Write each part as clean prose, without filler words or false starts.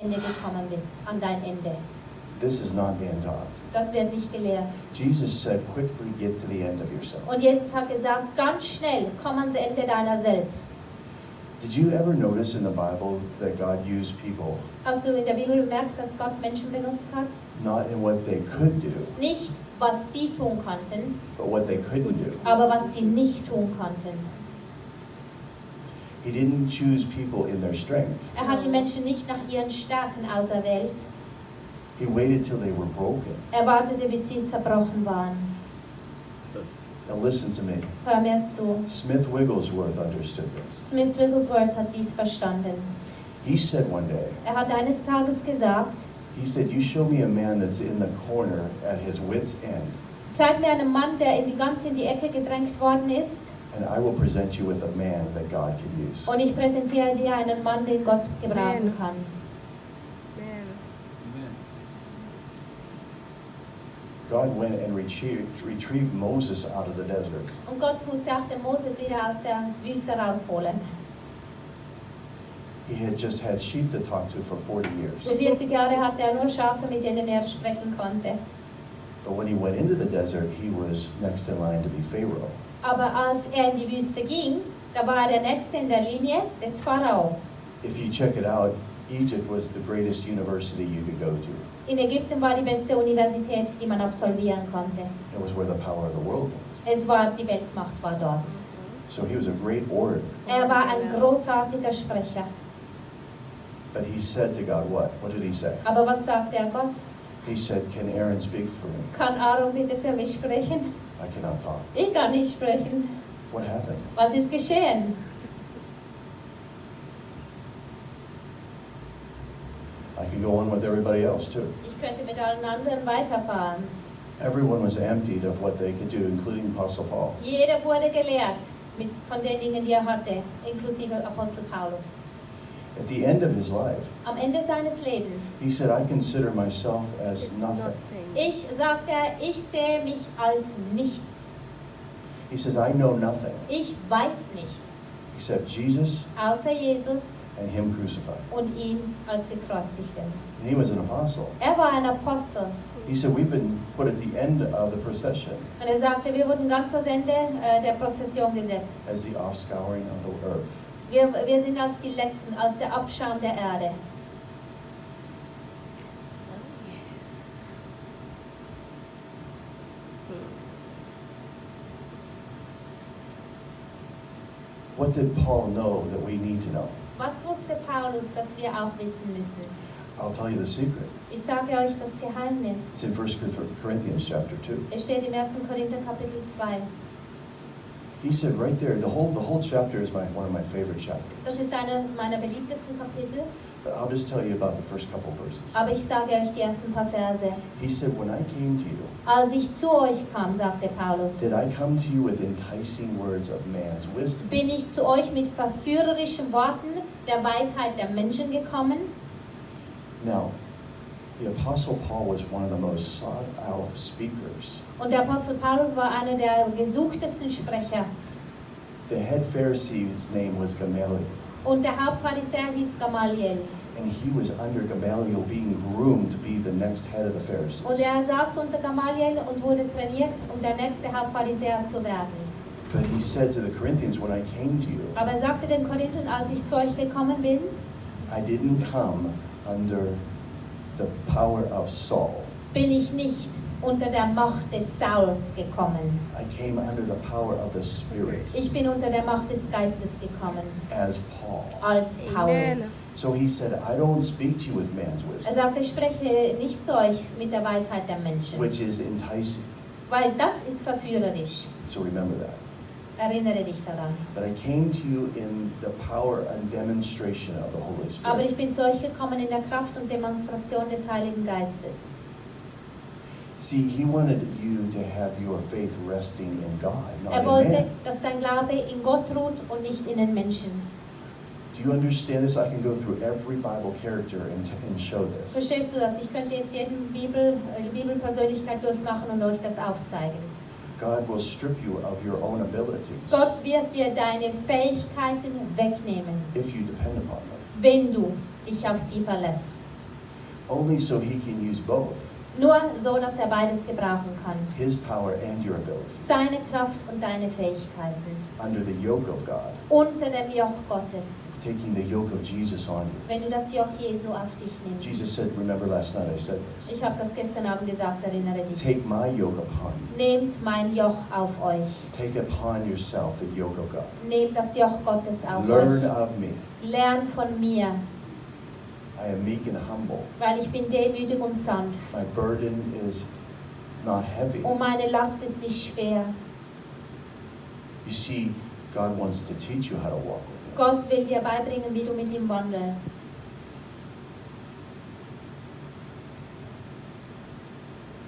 Ende gekommen bist, an dein Ende. This is not being taught. Das wird nicht gelehrt. Jesus said, quickly get to the end of yourself. Und Jesus hat gesagt, ganz schnell komm ans Ende deiner selbst. Did you ever notice in the Bible that God used people Hast du in der Bibel bemerkt, dass Gott Menschen benutzt hat? not in what they could do, Nicht, was sie tun konnten, but what they couldn't do? aber was sie nicht tun konnten. He didn't choose people in their strength. Er hat die Menschen nicht nach ihren Stärken auserwählt. He waited till they were broken. Er wartete, bis sie zerbrochen waren. Now listen to me. Hör mir zu. Smith Wigglesworth understood this. Smith Wigglesworth hat dies verstanden. He said one day, Er hat eines Tages gesagt, he said, you show me a man that's in the corner at his wit's end, zeig mir einen Mann, der ganz in die Ecke gedrängt worden ist, and I will present you with a man that God can use. und ich präsentiere dir einen Mann, den Gott gebrauchen kann. God went and retrieved Moses out of the desert. Und Gott musste auch den Moses wieder aus der Wüste rausholen. He had just had sheep to talk to for 40 Für years. 40 Jahre hatte er nur Schafe, mit denen er sprechen konnte. But when he went into the desert, he was next in line to be Pharaoh. Aber als er in die Wüste ging, da war er der Nächste in der Linie des Pharao. If you check it out, Egypt was the greatest university you could go to. In Ägypten war die beste Universität, die man absolvieren konnte. It was where the power of the world was. Es war, die Weltmacht war dort. So he was a great orator. Er war ein großartiger Sprecher. But he said to God, what? What did he say? Aber was sagte er Gott? He said, can Aaron speak for me? Kann Aaron bitte für mich sprechen? I cannot talk. Ich kann nicht sprechen. What happened? Was ist geschehen? I can go on with everybody else too. Ich könnte mit allen anderen weiterfahren. Everyone was emptied of what they could do, including Apostle Paul. Jeder wurde gelehrt von den Dingen, die er hatte, inklusive Apostel Paulus. At the end of his life, Am Ende seines Lebens, he said, I consider myself as nothing. sagte er, ich sehe mich als nichts. He says, I know nothing Ich weiß nichts, except Jesus außer Jesus and him crucified. und ihn als Gekreuzigten. And he was an apostle. Er war ein Apostel. He said, we've been put at the end of the procession Und er sagte, wir wurden ganz ans Ende der Prozession gesetzt. as the offscouring of the earth. Wir sind als die Letzten, als der Abschaum der Erde. What did Paul know that we need to know? Was wusste Paulus, das wir auch wissen müssen? I'll tell you the secret. Ich sage euch das Geheimnis. It's in 1 Corinthians chapter 2. Es steht im 1. Korinther Kapitel 2. He said right there, the whole chapter is one of my favorite chapters. Das ist einer meiner beliebtesten Kapitel. But I'll just tell you about the first couple verses. Aber ich sage euch die ersten paar Verse. He said, when I came to you, Als ich zu euch kam, sagte Paulus, did I come to you with enticing words of man's wisdom? bin ich zu euch mit verführerischen Worten der Weisheit der Menschen gekommen? Now, the Apostle Paul was one of the most sought out speakers. Und der Apostel Paulus war einer der gesuchtesten Sprecher. The head Pharisee's name was Gamaliel. Und der Hauptpharisäer hieß Gamaliel. And he was under Gamaliel being groomed to be the next head of the Pharisees. Und er saß unter Gamaliel und wurde trainiert, um der nächste Hauptpharisäer zu werden. But he said to the Corinthians, when I came to you, Aber er sagte den Korinthern, als ich zu euch gekommen bin, I didn't come under the power of Saul. bin ich nicht unter der Macht des Sauls gekommen. I came under the power of the Spirit Ich bin unter der Macht des Geistes gekommen, as Paul. als Paulus. So he said, I don't speak to you with man's Er wisdom, sagte, ich spreche nicht zu euch mit der Weisheit der Menschen, which is enticing. weil das ist verführerisch. So remember that. Erinnere dich daran. But I came to you in the power and demonstration of the Holy Aber Spirit. ich bin zu euch gekommen in der Kraft und Demonstration des Heiligen Geistes. See, he wanted you to have your faith resting in God, not Er in wollte, man. dass dein Glaube in Gott ruht und nicht in den Menschen. Do you understand this? I can go through every Bible character and show this. Verstehst du das? Ich könnte jetzt jede Bibelpersönlichkeit durchmachen und euch das aufzeigen. God will strip you of your own abilities Gott wird dir deine Fähigkeiten wegnehmen, if you depend upon them. wenn du dich auf sie verlässt. only so he can use both, Nur so, dass er beides gebrauchen kann. his power and your ability, Seine Kraft und deine Fähigkeiten. under the yoke of God, Unter dem Joch Gottes. taking the yoke of Jesus on you. Wenn du das Joch Jesu auf dich nimmst. Jesus said, remember last night I said this, Ich habe das gestern Abend gesagt, erinnere dich. take my yoke upon you. Nehmt mein Joch auf euch. Take upon yourself the yoke of God. Nehmt das Joch Gottes auf Learn euch. of me. Lernt von mir, I am meek and humble. weil ich bin demütig und sanft. My burden is not heavy. Und meine Last ist nicht schwer. You see, God wants to teach you how to walk with him. Gott will dir beibringen, wie du mit ihm wandelst.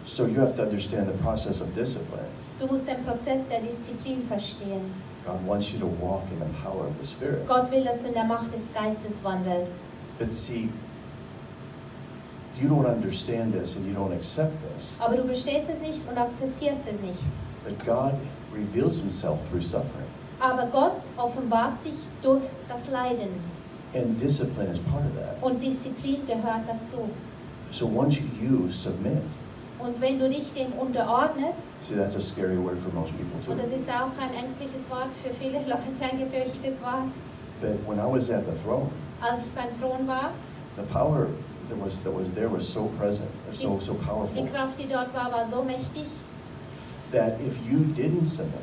So you have to understand the process of discipline. Du musst den Prozess der Disziplin verstehen. God wants you to walk in the power of the Spirit. Gott will, dass du in der Macht des Geistes wandelst. But see, you don't understand this and you don't accept this. Aber du verstehst es nicht und akzeptierst es nicht. But God reveals himself through suffering. Aber Gott offenbart sich durch das Leiden. And discipline is part of that. Und Disziplin gehört dazu. So once you submit, Und wenn du dich dem unterordnest, see that's a scary word for most people und das too. ist auch ein ängstliches Wort für viele Leute, ein gefürchtiges Wort. But when I was at the throne, Als ich beim Thron war, the power that was there was so present, or so die powerful, Kraft, die dort war, war so mächtig, that if you didn't submit,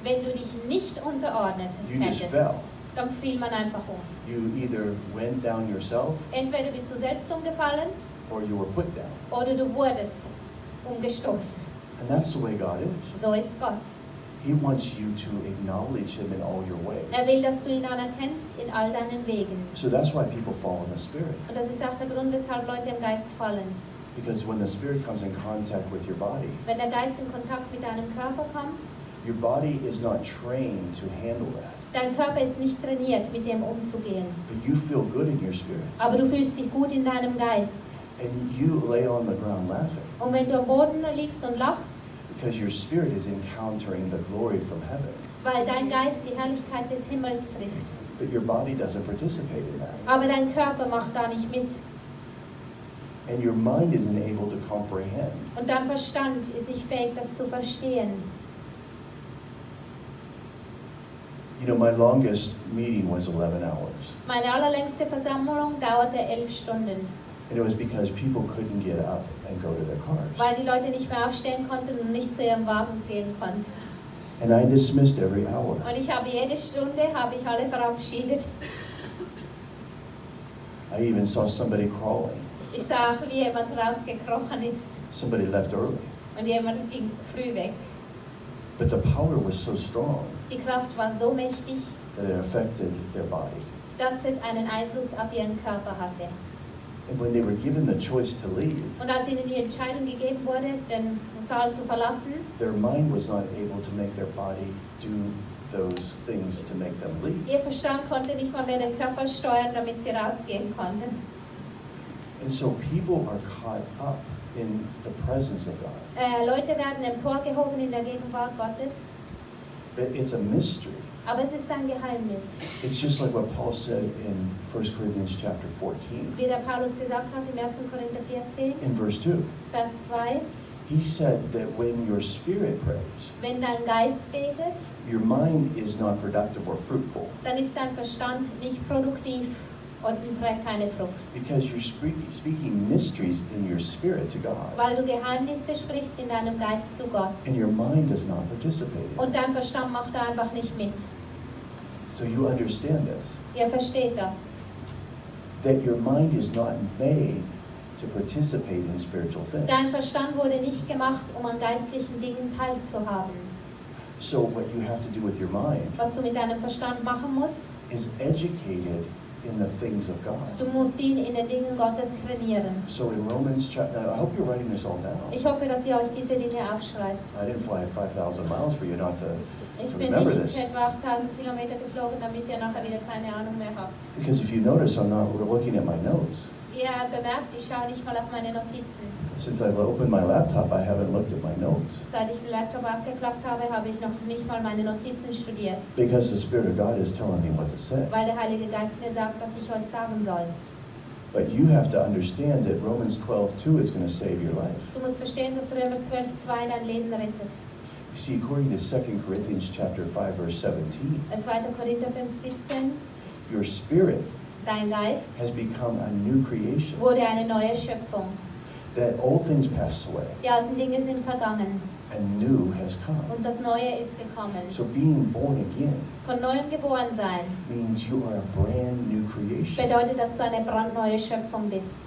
wenn du dich nicht unterordnet you just hättest, fell. dann fiel man einfach um. You either went down yourself Entweder bist du selbst umgefallen or you were put down. oder du wurdest umgestoßen. And that's the way God is. So ist Gott. He wants you to acknowledge him in all your Er ways. will, dass du ihn anerkennst in all deinen Wegen. So that's why people fall in the Spirit. Und das ist auch der Grund, weshalb Leute im Geist fallen. Because when the Spirit comes in contact with your body, Wenn der Geist in Kontakt mit deinem Körper kommt, your body is not trained to handle that. dein Körper ist nicht trainiert, mit dem umzugehen. But you feel good in your spirit. Aber du fühlst dich gut in deinem Geist. And you lay on the ground laughing. Und wenn du am Boden liegst und lachst, Because your spirit is encountering the glory from heaven. weil dein Geist die Herrlichkeit des Himmels trifft. But your body doesn't participate in that. Aber dein Körper macht da nicht mit. And your mind isn't able to comprehend. Und dein Verstand ist nicht fähig, das zu verstehen. You know, my longest meeting was 11 hours. Meine allerlängste Versammlung dauerte 11 Stunden, And it was because people couldn't get up and go to their cars. weil die Leute nicht mehr aufstehen konnten und nicht zu ihrem Wagen gehen konnten. And I dismissed every hour. Und ich habe jede Stunde alle verabschiedet. I even saw somebody crawling. Ich sah auch, wie jemand rausgekrochen ist Somebody left early. und jemand ging früh weg. But the power was so strong Die Kraft war so mächtig, that it affected their body. dass es einen Einfluss auf ihren Körper hatte. And when they were given the choice to leave, Und als ihnen die Entscheidung gegeben wurde, den Saal zu verlassen, their mind was not able to make their body do those things to make them leave. ihr Verstand konnte nicht mal mehr den Körper steuern, damit sie rausgehen konnten. And so people are caught up in the presence of God. Leute werden emporgehoben in der Gegenwart Gottes, But it's a mystery. aber es ist ein Geheimnis. It's just like what Paul said in 1 Corinthians chapter 14, Wie der Paulus gesagt hat im 1. Korinther 14, in verse 2. Vers 2, He said that when your spirit prays, wenn dein Geist betet, your mind is not productive or fruitful dann ist dein Verstand nicht produktiv und trägt keine Frucht. because you're speaking mysteries in your spirit to God, Weil du Geheimnisse sprichst in deinem Geist zu Gott. and your mind does not participate in Und it. dein Verstand macht da einfach nicht mit. So you understand this, Ihr versteht das. that your mind is not made to participate in spiritual things. Dein Verstand wurde nicht gemacht, um an geistlichen Dingen teilzuhaben. So what you have to do with your mind Was du mit deinem Verstand machen musst, is educated in the things of God. du musst ihn in den Dingen Gottes trainieren. So in Romans chapter, I hope you're writing this all down. Ich hoffe, dass ihr euch diese Dinge aufschreibt. I didn't fly 5,000 miles for you not to Ich bin remember nicht this. etwa 8000 Kilometer geflogen, damit ihr nachher wieder keine Ahnung mehr habt. Because if you notice, I'm not looking at my notes. Ihr bemerkt, ich schaue nicht mal auf meine Notizen. Since I've opened my laptop, I haven't looked at my notes. Seit ich den Laptop aufgeklappt habe, habe ich noch nicht mal meine Notizen studiert, Because the Spirit of God is telling me what to say. weil der Heilige Geist mir sagt, was ich euch sagen soll. But you have to understand that Romans 12:2 is going to save your life. Du musst verstehen, dass Römer 12,2 dein Leben rettet. You see, according to 2 Corinthians chapter 5, verse 17, 2. Korinther 5,17. your spirit Dein Geist has become a new creation. wurde eine neue Schöpfung. That old things passed away Die alten Dinge sind vergangen and new has come. und das Neue ist gekommen. So being born again Von neuem geboren sein means you are a brand new creation. bedeutet, dass du eine brandneue Schöpfung bist.